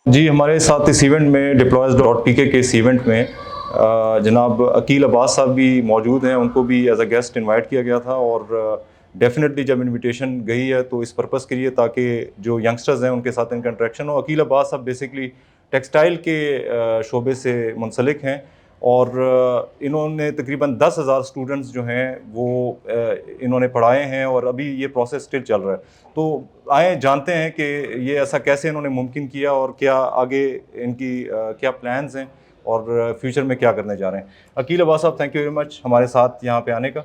जी, हमारे साथ इस इवेंट में डिप्लॉयर्स.pk के इस इवेंट में जनाब अकील अब्बास साहब भी मौजूद हैं। उनको भी एज अ गेस्ट इनवाइट किया गया था और डेफिनेटली जब इनविटेशन गई है तो इस पर्पस के लिए ताकि जो यंगस्टर्स हैं उनके साथ इनका इंटरेक्शन हो। अकील अब्बास साहब बेसिकली टेक्सटाइल के शोबे से मुंसलिक हैं और इन्होंने तकरीबन 10,000 स्टूडेंट्स जो हैं वो इन्होंने पढ़ाए हैं और अभी ये प्रोसेस स्टिल चल रहा है। तो आए जानते हैं कि ये ऐसा कैसे इन्होंने मुमकिन किया और क्या आगे इनकी क्या प्लान्स हैं और फ्यूचर में क्या करने जा रहे हैं। अकील अब्बास साहब, थैंक यू वेरी मच हमारे साथ यहाँ पे आने का।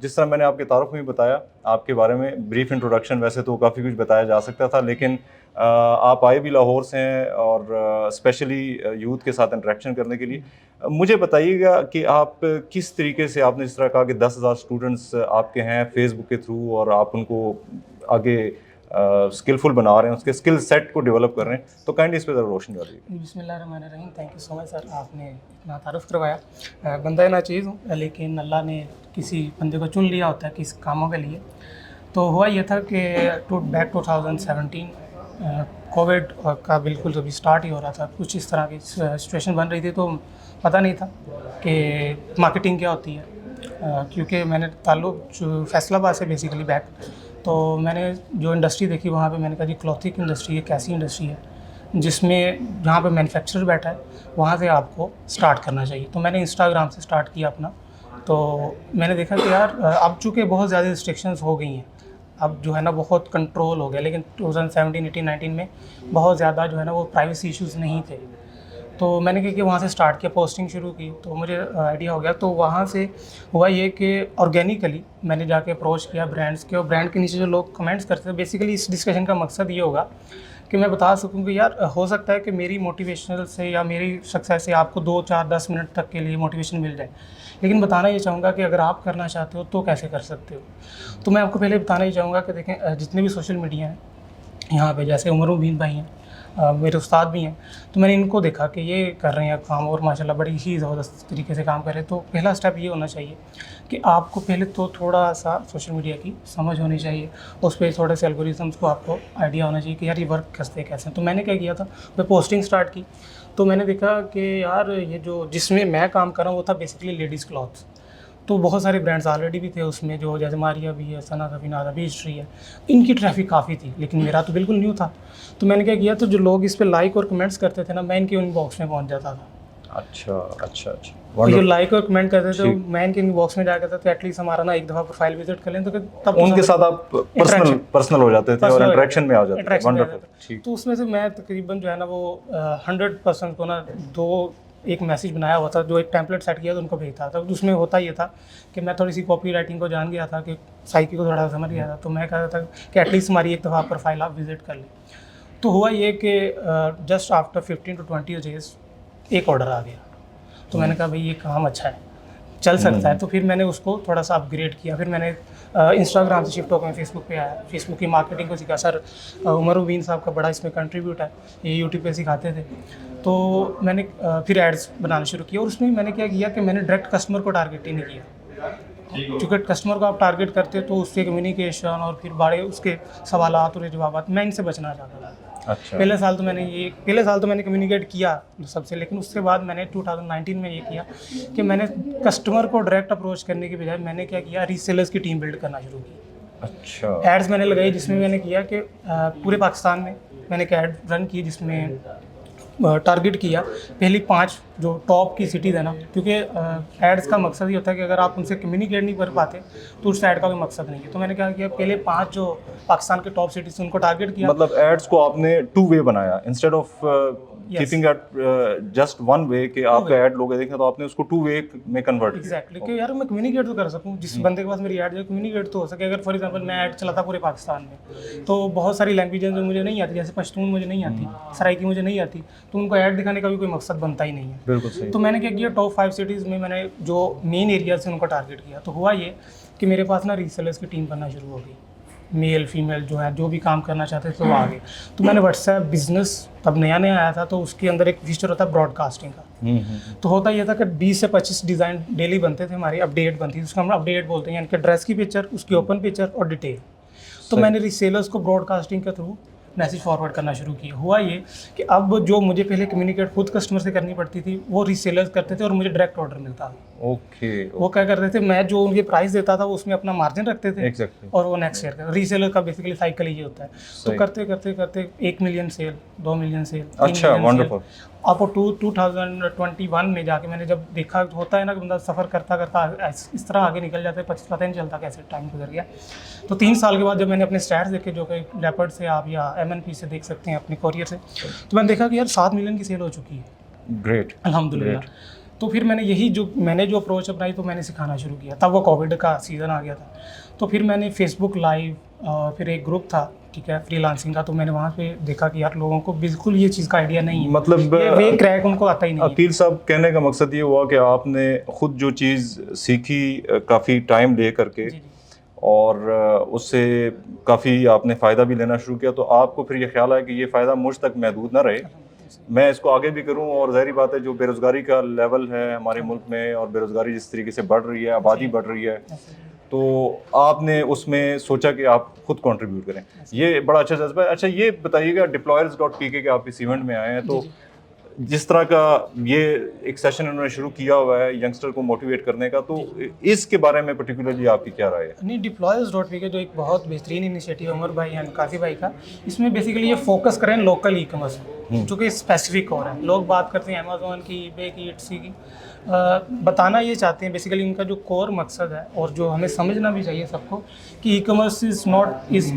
जिस तरह मैंने आपके तारुफ में बताया आपके बारे में ब्रीफ इंट्रोडक्शन, वैसे तो काफ़ी कुछ बताया जा सकता था लेकिन आप आए भी लाहौर से हैं और स्पेशली यूथ के साथ इंटरेक्शन करने के लिए। मुझे बताइएगा कि आप किस तरीके से, आपने जिस तरह कहा कि 10,000 स्टूडेंट्स आपके हैं फेसबुक के थ्रू और आप उनको आगे स्किलफुल बना रहे हैं, उसके स्किल सेट को डेवलप कर रहे हैं, तो काइंडली इस पर ज़रा रोशनी डालिए। बिस्मिल्लाहिर्रहमानिर्रहीम। Thank you so much sir, आपने इतना तारुफ करवाया। बंदा नाचीज़ हूँ लेकिन अल्लाह ने किसी बंदे को चुन लिया होता है किस कामों के लिए। तो हुआ ये था कि बैक 2017 कोविड का बिल्कुल जब स्टार्ट ही हो रहा था, कुछ इस तरह की सिचुएशन बन रही थी तो पता नहीं था कि मार्केटिंग क्या होती है। क्योंकि मैंने ताल्लुक़ फैसलाबाद से बेसिकली बैक, तो मैंने जो इंडस्ट्री देखी वहाँ पे मैंने कहा जी क्लॉथिंग इंडस्ट्री है, कैसी इंडस्ट्री है जिसमें जहाँ पे मैन्युफैक्चरर बैठा है वहाँ से आपको स्टार्ट करना चाहिए। तो मैंने इंस्टाग्राम से स्टार्ट किया अपना। तो मैंने देखा कि यार अब चूँकि बहुत ज़्यादा रिस्ट्रिक्शंस हो गई हैं, अब जो है ना बहुत कंट्रोल हो गया, लेकिन 2017, 18, 19 में बहुत ज़्यादा जो है ना वो प्राइवेसी इश्यूज़ नहीं थे। तो मैंने क्या किया, वहाँ से स्टार्ट किया, पोस्टिंग शुरू की, तो मुझे आइडिया हो गया। तो वहाँ से हुआ ये कि ऑर्गेनिकली मैंने जाके अप्रोच किया ब्रांड्स के, और ब्रांड के नीचे जो लोग कमेंट्स करते हैं, बेसिकली इस डिस्कशन का मकसद ये होगा कि मैं बता सकूँ कि यार हो सकता है कि मेरी मोटिवेशनल से या मेरी सक्सेस से आपको 2, 4, 10 मिनट तक के लिए मोटिवेशन मिल जाए, लेकिन बताना ये चाहूँगा कि अगर आप करना चाहते हो तो कैसे कर सकते हो। तो मैं आपको पहले बताना ये चाहूँगा कि देखें, जितने भी सोशल मीडिया हैं यहाँ पे, जैसे उमर मुबीन भाई हैं, मेरे उस्ताद भी हैं, तो मैंने इनको देखा कि ये कर रहे हैं काम और माशाल्लाह बड़ी ही ज़बरदस्त तरीके से काम कर रहे हैं। तो पहला स्टेप ये होना चाहिए कि आपको पहले तो थोड़ा सा सोशल मीडिया की समझ होनी चाहिए, उस पर थोड़े से एल्गोरिथम्स को आपको आइडिया होना चाहिए कि यार ये वर्क करते कैसे। तो मैंने क्या किया था, मैं पोस्टिंग स्टार्ट की। तो मैंने देखा कि यार ये जो जिसमें मैं काम कर रहा हूँ वो था बेसिकली लेडीज़ क्लॉथ्स। तो बहुत सारे ब्रांड्स ऑलरेडी भी थे उसमें, जो जैसे मारिया भी है, सना सफीनाज, अभी हिस्ट्री है, इनकी ट्रैफिक काफ़ी थी, लेकिन मेरा तो बिल्कुल न्यू था। तो मैंने क्या किया, तो जो लोग इस पे लाइक और कमेंट्स करते थे ना, मैं इनके इनबॉक्स में पहुंच जाता था। अच्छा अच्छा अच्छा, तो जो लाइक और कमेंट करते थे मैं इनके इनबॉक्स में जाकर था, तो एटलीस्ट हमारा ना एक दफ़ा प्रोफाइल विजिट कर लें, तो तब उनके साथ आप पर्सनल हो जाते थे और इंटरेक्शन में आ जाते थे। वंडरफुल। तो उसमें से मैं तकरीबन जो है ना वो 100% को ना एक मैसेज बनाया हुआ था, जो एक टेम्पलेट सेट किया तो उनको भेजता था। तो उसमें होता ये था कि मैं थोड़ी सी कॉपी राइटिंग को जान गया था, कि साइकी को थोड़ा समझ गया था, तो मैं कहता था कि एटलीस्ट हमारी एक दफ़ा प्रोफाइल आप विजिट कर लें। तो हुआ ये कि जस्ट आफ्टर 15 to 20 डेज एक ऑर्डर आ गया। तो मैंने कहा भाई ये काम अच्छा है, चल सकता है। तो फिर मैंने उसको थोड़ा सा अपग्रेड किया। फिर मैंने इंस्टाग्राम से शिफ्ट होकर फेसबुक पे आया, फेसबुक की मार्केटिंग को सीखा। सर उमर मुबीन साहब का बड़ा इसमें कंट्रीब्यूट है, ये यूट्यूब पे सिखाते थे। तो मैंने फिर एड्स बनाना शुरू किया, और उसमें मैंने क्या किया कि मैंने डायरेक्ट कस्टमर को टारगेट ही नहीं किया। क्योंकि कस्टमर को आप टारगेट करते तो उससे कम्युनिकेशन और फिर बड़े उसके सवालात और जवाब, मैं इनसे बचना चाहता था। अच्छा। पहले साल तो मैंने कम्युनिकेट किया सबसे, लेकिन उसके बाद मैंने 2019 में ये किया कि मैंने कस्टमर को डायरेक्ट अप्रोच करने के बजाय मैंने क्या किया, रीसेलर्स की टीम बिल्ड करना शुरू की। अच्छा। एड्स मैंने लगाई, जिसमें मैंने किया कि पूरे पाकिस्तान में मैंने एक ऐड रन की, जिसमें टारगेट किया पहली 5 जो टॉप की सिटीज़ है ना, क्योंकि एड्स का मकसद ये होता है कि अगर आप उनसे कम्युनिकेट नहीं कर पाते तो उस ऐड का कोई मकसद नहीं है। तो मैंने क्या किया, पहले 5 जो पाकिस्तान के टॉप सिटीज़ उनको टारगेट किया। मतलब एड्स को आपने 2 वे बनाया instead of keeping it just 1 way, कि आपका ऐड लोग देखें, तो आपने उसको 2 वे में कन्वर्ट किया। एग्जैक्टली, कि यार मैं कम्युनिकेट तो कर सकूं, जिस बंदे के पास मेरी ऐड जो कम्युनिकेट तो हो सके। अगर फॉर एग्जांपल मैं ऐड चलाता पूरे पाकिस्तान में, तो बहुत सारी लैंग्वेजें जो मुझे नहीं आती, जैसे पश्तून मुझे नहीं आती, सराइकी मुझे नहीं आती, तो उनको ऐड दिखाने का भी कोई मकसद बनता ही नहीं है। बिल्कुल सही। तो मैंने क्या किया, टॉप 5 सिटीज़ में मैंने जो मेन एरिया से उनको टारगेट किया। तो हुआ ये कि मेरे पास ना रीसेलर्स की टीम बनना शुरू हो गई, मेल फीमेल जो है, जो भी काम करना चाहते थे वो आ गए। तो मैंने व्हाट्सएप बिजनेस तब नया नया आया था, तो उसके अंदर एक फीचर होता है ब्रॉडकास्टिंग का। तो होता यह था कि 20 से 25 डिज़ाइन डेली बनते थे, हमारी अपडेट बनती थी, उसको हम अपडेट बोलते हैं, यानी कि ड्रेस की पिक्चर, उसकी ओपन पिक्चर और डिटेल। तो मैंने रीसेलर्स को ब्रॉडकास्टिंग के थ्रू मैसेज फॉरवर्ड करना शुरू किए। हुआ ये कि अब जो मुझे पहले कम्युनिकेट खुद कस्टमर से करनी पड़ती थी वो रीसेलर्स करते थे और मुझे डायरेक्ट ऑर्डर मिलता था। ओके। वो क्या करते थे, मैं जो उनके प्राइस देता था वो उसमें अपना मार्जिन रखते थे एग्जैक्टली। और वो नेक्स्ट शेयर करते। रीसेलर का बेसिकली साइकिल ये होता है। तो करते करते करते 1 मिलियन सेल, 2 मिलियन सेल, अच्छा, वंडरफुल। अब 2021 में जाके मैंने जब देखा, होता है ना कि बंदा सफ़र करता करता इस तरह आगे निकल जाता है, पता ही नहीं चलता कैसे टाइम गुजर गया। तो 3 साल के बाद जब मैंने अपने स्टैट्स देखे, जो कि लेपर्ड से आप या MNP से देख सकते हैं, अपने कोरियर से, तो मैंने देखा कि यार 7 मिलियन की सेल हो चुकी है। ग्रेट, अल्हम्दुलिल्लाह। तो फिर मैंने जो अप्रोच अपनाई तो मैंने सिखाना शुरू किया। तब वो कोविड का सीज़न आ गया था, तो फिर मैंने फेसबुक लाइव, फिर एक ग्रुप था, ठीक है, फ्रीलांसिंग का, तो मैंने वहाँ पे देखा कि यार लोगों को बिल्कुल ये चीज़ का आइडिया नहीं है, मतलब ये वे क्रैक उनको आता ही नहीं है। अकील साहब, कहने का मकसद ये हुआ कि आपने खुद जो चीज़ सीखी काफ़ी टाइम ले करके, जी, जी। और उससे काफ़ी आपने फ़ायदा भी लेना शुरू किया, तो आपको फिर ये ख्याल आया कि ये फ़ायदा मुझ तक महदूद ना रहे, मैं इसको आगे भी करूं। और ज़ाहिर बात है, जो बेरोज़गारी का लेवल है हमारे मुल्क में, और बेरोज़गारी जिस तरीके से बढ़ रही है, आबादी बढ़ रही है, तो आपने उसमें सोचा कि आप खुद कंट्रीब्यूट करें। ये बड़ा अच्छा जज्बा है। अच्छा, ये बताइएगा, डिप्लॉयर्स.pk के आप इस इवेंट में आए हैं, तो जिस तरह का ये एक सेशन उन्होंने शुरू किया हुआ है यंगस्टर को मोटिवेट करने का, तो इसके बारे में पर्टिकुलरली आपकी क्या राय है? नहीं, डिप्लॉयर्स.pk जो एक बहुत बेहतरीन इनिशिएटिव उमर भाई एंड काजी भाई का, इसमें बेसिकली ये फोकस करें लोकल ई कॉमर्स, जो कि स्पेसिफिक हो रहा है। लोग बात करते हैं अमेज़ॉन की, ईबे की, इट्सी की, बताना ये चाहते हैं बेसिकली इनका जो कोर मकसद है, और जो हमें समझना भी चाहिए सबको, कि e commerce is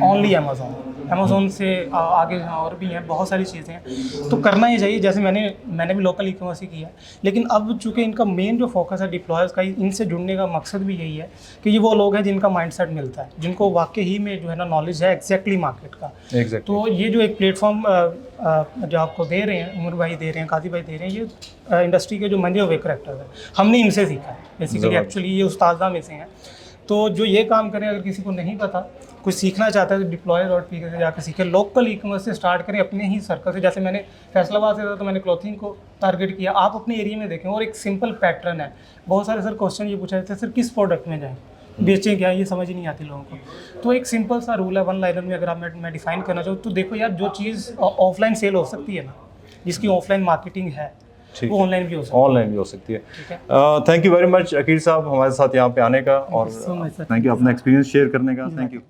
only Amazon से आगे और भी हैं, बहुत सारी चीज़ें हैं। तो करना ही चाहिए, जैसे मैंने भी लोकल ई कॉमर्स ही किया, लेकिन अब चूँकि इनका मेन जो फोकस है डिप्लॉयर्स का, इनसे जुड़ने का मकसद भी यही है कि ये वो लोग हैं जिनका माइंडसेट मिलता है, जिनको वाकई ही में जो है ना नॉलेज है एग्जैक्टली मार्केट का। तो ये जो एक प्लेटफॉर्म जो आपको दे रहे हैं, उमर भाई दे रहे हैं, काजी भाई दे रहे हैं, ये इंडस्ट्री के जो मंजे हुए करैक्टर है, हमने इनसे सीखा है बेसिकली। एक्चुअली ये उस्तादा में से हैं। तो जो ये काम करें, अगर किसी को नहीं पता, कुछ सीखना चाहता है, तो डिप्लॉयर.pk से जाकर सीखें। लोकल ई कॉमर्स से स्टार्ट करें, अपने ही सर्कल से। जैसे मैंने फैसलाबाद से था तो मैंने क्लॉथिंग को टारगेट किया, आप अपने एरिया में देखें। और एक सिंपल पैटर्न है, बहुत सारे सर क्वेश्चन ये पूछा जाता है, सर किस प्रोडक्ट में जाएँ, बेचें क्या, ये समझ ही नहीं आती लोगों को। तो एक सिंपल सा रूल है, 1 लाइनर में अगर आप मैं डिफाइन करना चाहूँ, तो देखो यार, जो चीज़ ऑफलाइन सेल हो सकती है ना, जिसकी ऑफलाइन मार्केटिंग है, वो ऑनलाइन भी हो सकती है। ऑनलाइन भी हो सकती है। Thank you very much Akeel साहब, हमारे साथ यहाँ पे आने का, और थैंक यू अपना एक्सपीरियंस शेयर करने का। Thank you.